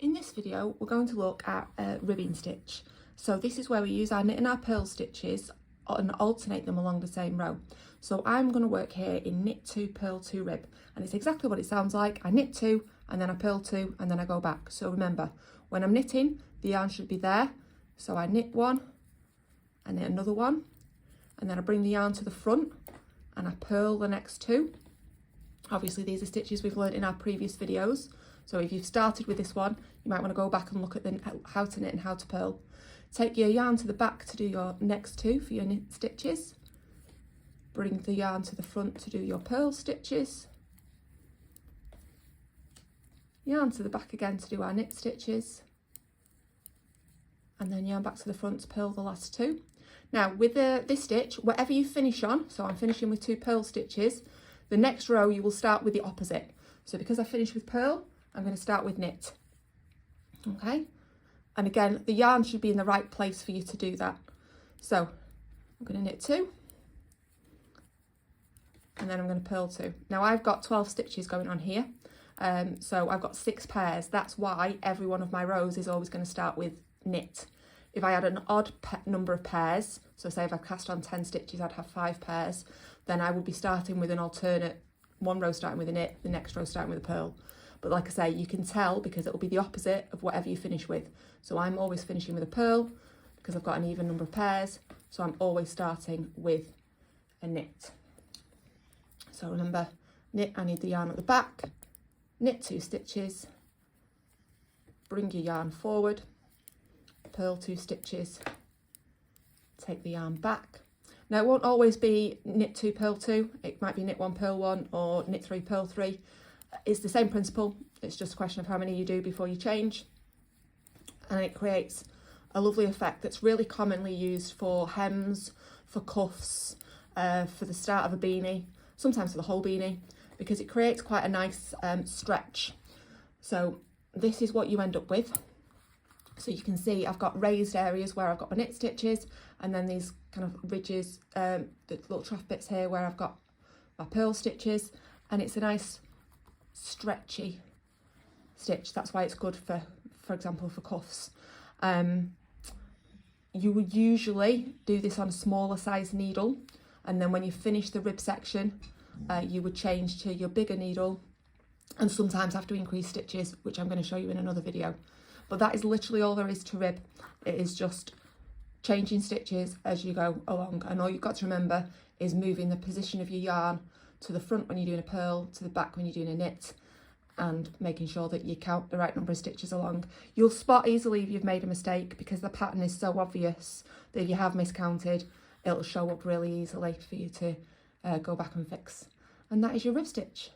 In this video, we're going to look at a ribbing stitch. So this is where we use our knit and our purl stitches and alternate them along the same row. So I'm going to work here in knit 2, purl 2, rib, and it's exactly what it sounds like. I knit 2 and then I purl 2 and then I go back. So remember, when I'm knitting, the yarn should be there. So I knit 1 and knit another 1, and then I bring the yarn to the front and I purl the next 2. Obviously these are stitches we've learned in our previous videos. So if you've started with this one, you might want to go back and look at how to knit and how to purl. Take your yarn to the back to do your next 2 for your knit stitches. Bring the yarn to the front to do your purl stitches. Yarn to the back again to do our knit stitches. And then yarn back to the front to purl the last 2. Now with this stitch, whatever you finish on, so I'm finishing with 2 purl stitches, the next row you will start with the opposite. So because I finished with purl, I'm going to start with knit. Okay, and again the yarn should be in the right place for you to do that. So I'm going to knit 2 and then I'm going to purl 2. Now I've got 12 stitches going on here, so I've got 6 pairs. That's why every one of my rows is always going to start with knit. If I had an odd number of pairs, so say if I cast on 10 stitches I'd have 5 pairs, then I would be starting with an alternate, one row starting with a knit, the next row starting with a purl. But like I say, you can tell because it'll be the opposite of whatever you finish with. So I'm always finishing with a purl because I've got an even number of pairs. So I'm always starting with a knit. So remember, knit, I need the yarn at the back, knit 2 stitches, bring your yarn forward, purl 2 stitches, take the yarn back. Now it won't always be knit 2, purl 2. It might be knit 1, purl 1 or knit 3, purl 3. It's the same principle, it's just a question of how many you do before you change, and it creates a lovely effect that's really commonly used for hems, for cuffs, for the start of a beanie, sometimes for the whole beanie, because it creates quite a nice stretch. So this is what you end up with. So you can see I've got raised areas where I've got my knit stitches, and then these kind of ridges, the little trough bits here where I've got my purl stitches, and it's a nice stretchy stitch. That's why it's good for example for cuffs. You would usually do this on a smaller size needle, and then when you finish the rib section you would change to your bigger needle, and sometimes have to increase stitches, which I'm going to show you in another video. But that is literally all there is to rib. It is just changing stitches as you go along, and all you've got to remember is moving the position of your yarn to the front when you're doing a purl, to the back when you're doing a knit, and making sure that you count the right number of stitches along. You'll spot easily if you've made a mistake because the pattern is so obvious that if you have miscounted, it'll show up really easily for you to go back and fix. And that is your rib stitch.